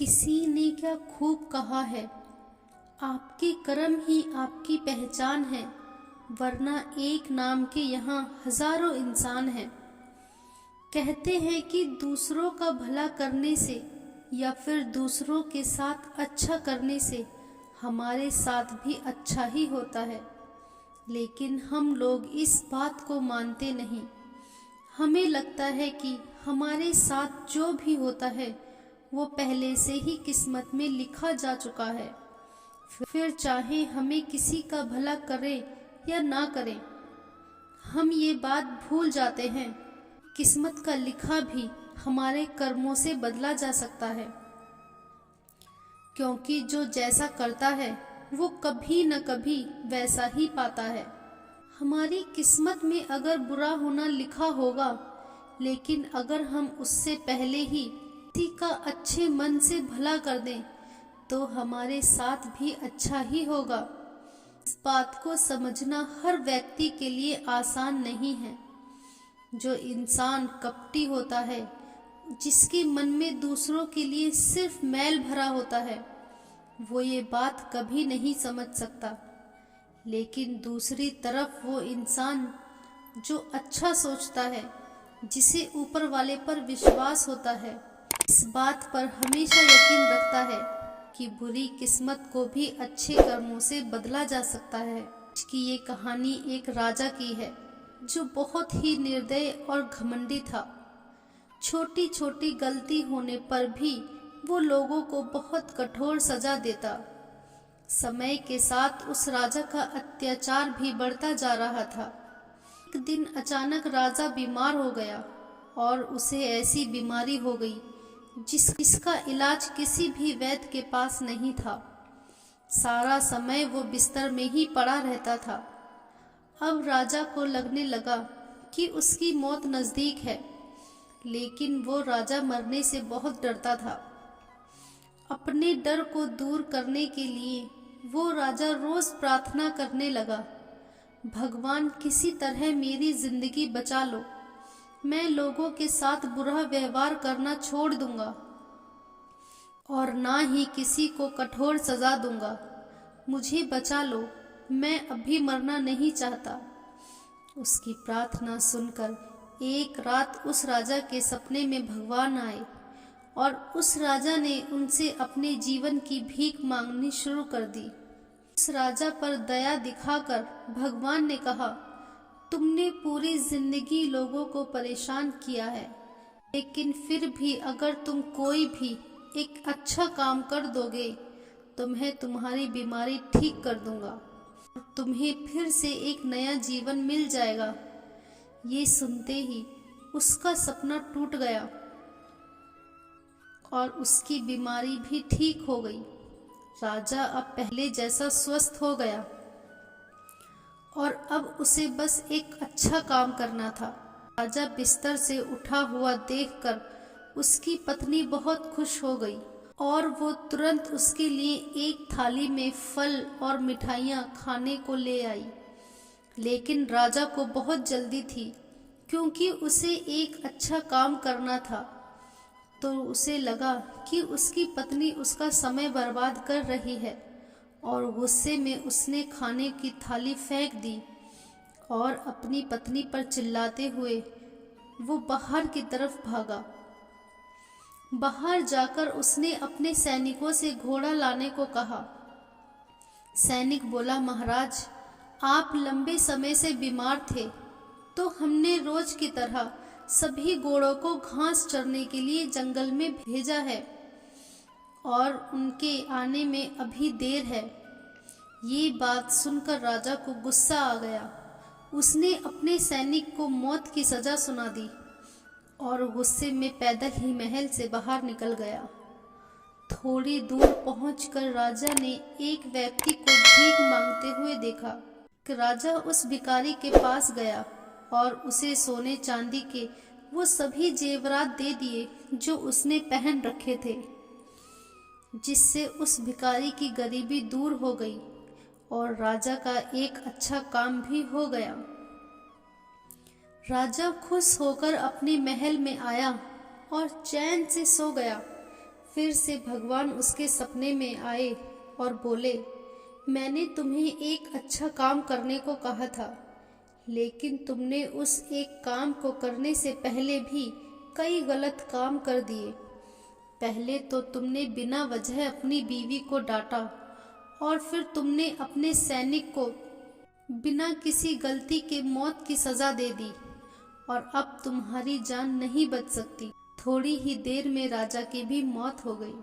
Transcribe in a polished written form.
किसी ने क्या खूब कहा है, आपके कर्म ही आपकी पहचान है, वरना एक नाम के यहाँ हजारों इंसान हैं। कहते हैं कि दूसरों का भला करने से या फिर दूसरों के साथ अच्छा करने से हमारे साथ भी अच्छा ही होता है, लेकिन हम लोग इस बात को मानते नहीं। हमें लगता है कि हमारे साथ जो भी होता है वो पहले से ही किस्मत में लिखा जा चुका है, फिर चाहे हमें किसी का भला करें या ना करें। हम ये बात भूल जाते हैं, किस्मत का लिखा भी हमारे कर्मों से बदला जा सकता है, क्योंकि जो जैसा करता है वो कभी न कभी वैसा ही पाता है। हमारी किस्मत में अगर बुरा होना लिखा होगा, लेकिन अगर हम उससे पहले ही किसी का अच्छे मन से भला कर दें तो हमारे साथ भी अच्छा ही होगा। इस बात को समझना हर व्यक्ति के लिए आसान नहीं है। जो इंसान कपटी होता है, जिसके मन में दूसरों के लिए सिर्फ मैल भरा होता है, वो ये बात कभी नहीं समझ सकता। लेकिन दूसरी तरफ वो इंसान जो अच्छा सोचता है, जिसे ऊपर वाले पर विश्वास होता है, इस बात पर हमेशा यकीन रखता है कि बुरी किस्मत को भी अच्छे कर्मों से बदला जा सकता है। इसकी ये कहानी एक राजा की है जो बहुत ही निर्दयी और घमंडी था। छोटी छोटी गलती होने पर भी वो लोगों को बहुत कठोर सजा देता। समय के साथ उस राजा का अत्याचार भी बढ़ता जा रहा था। एक दिन अचानक राजा बीमार हो गया और उसे ऐसी बीमारी हो गई जिसका इलाज किसी भी वैद्य के पास नहीं था। सारा समय वो बिस्तर में ही पड़ा रहता था। अब राजा को लगने लगा कि उसकी मौत नजदीक है, लेकिन वो राजा मरने से बहुत डरता था। अपने डर को दूर करने के लिए वो राजा रोज प्रार्थना करने लगा, भगवान किसी तरह मेरी जिंदगी बचा लो, मैं लोगों के साथ बुरा व्यवहार करना छोड़ दूंगा और ना ही किसी को कठोर सजा दूंगा। मुझे बचा लो, मैं अभी मरना नहीं चाहता। उसकी प्रार्थना सुनकर एक रात उस राजा के सपने में भगवान आए और उस राजा ने उनसे अपने जीवन की भीख मांगनी शुरू कर दी। उस राजा पर दया दिखाकर भगवान ने कहा, तुमने पूरी जिंदगी लोगों को परेशान किया है, लेकिन फिर भी अगर तुम कोई भी एक अच्छा काम कर दोगे तो मैं तुम्हारी बीमारी ठीक कर दूंगा, तुम्हें फिर से एक नया जीवन मिल जाएगा। ये सुनते ही उसका सपना टूट गया और उसकी बीमारी भी ठीक हो गई। राजा अब पहले जैसा स्वस्थ हो गया और अब उसे बस एक अच्छा काम करना था। राजा बिस्तर से उठा हुआ देखकर उसकी पत्नी बहुत खुश हो गई और वो तुरंत उसके लिए एक थाली में फल और मिठाइयाँ खाने को ले आई। लेकिन राजा को बहुत जल्दी थी, क्योंकि उसे एक अच्छा काम करना था। तो उसे लगा कि उसकी पत्नी उसका समय बर्बाद कर रही है और गुस्से में उसने खाने की थाली फेंक दी और अपनी पत्नी पर चिल्लाते हुए वो बाहर की तरफ भागा। बाहर जाकर उसने अपने सैनिकों से घोड़ा लाने को कहा। सैनिक बोला, महाराज, आप लंबे समय से बीमार थे तो हमने रोज की तरह सभी घोड़ों को घास चरने के लिए जंगल में भेजा है और उनके आने में अभी देर है। ये बात सुनकर राजा को गुस्सा आ गया। उसने अपने सैनिक को मौत की सजा सुना दी और गुस्से में पैदल ही महल से बाहर निकल गया। थोड़ी दूर पहुंचकर राजा ने एक व्यक्ति को भीख मांगते हुए देखा। राजा उस भिखारी के पास गया और उसे सोने चांदी के वो सभी जेवरात दे दिए जो उसने पहन रखे थे, जिससे उस भिखारी की गरीबी दूर हो गई और राजा का एक अच्छा काम भी हो गया। राजा खुश होकर अपने महल में आया और चैन से सो गया। फिर से भगवान उसके सपने में आए और बोले, मैंने तुम्हें एक अच्छा काम करने को कहा था, लेकिन तुमने उस एक काम को करने से पहले भी कई गलत काम कर दिए। पहले तो तुमने बिना वजह अपनी बीवी को डांटा और फिर तुमने अपने सैनिक को बिना किसी गलती के मौत की सजा दे दी और अब तुम्हारी जान नहीं बच सकती। थोड़ी ही देर में राजा की भी मौत हो गई।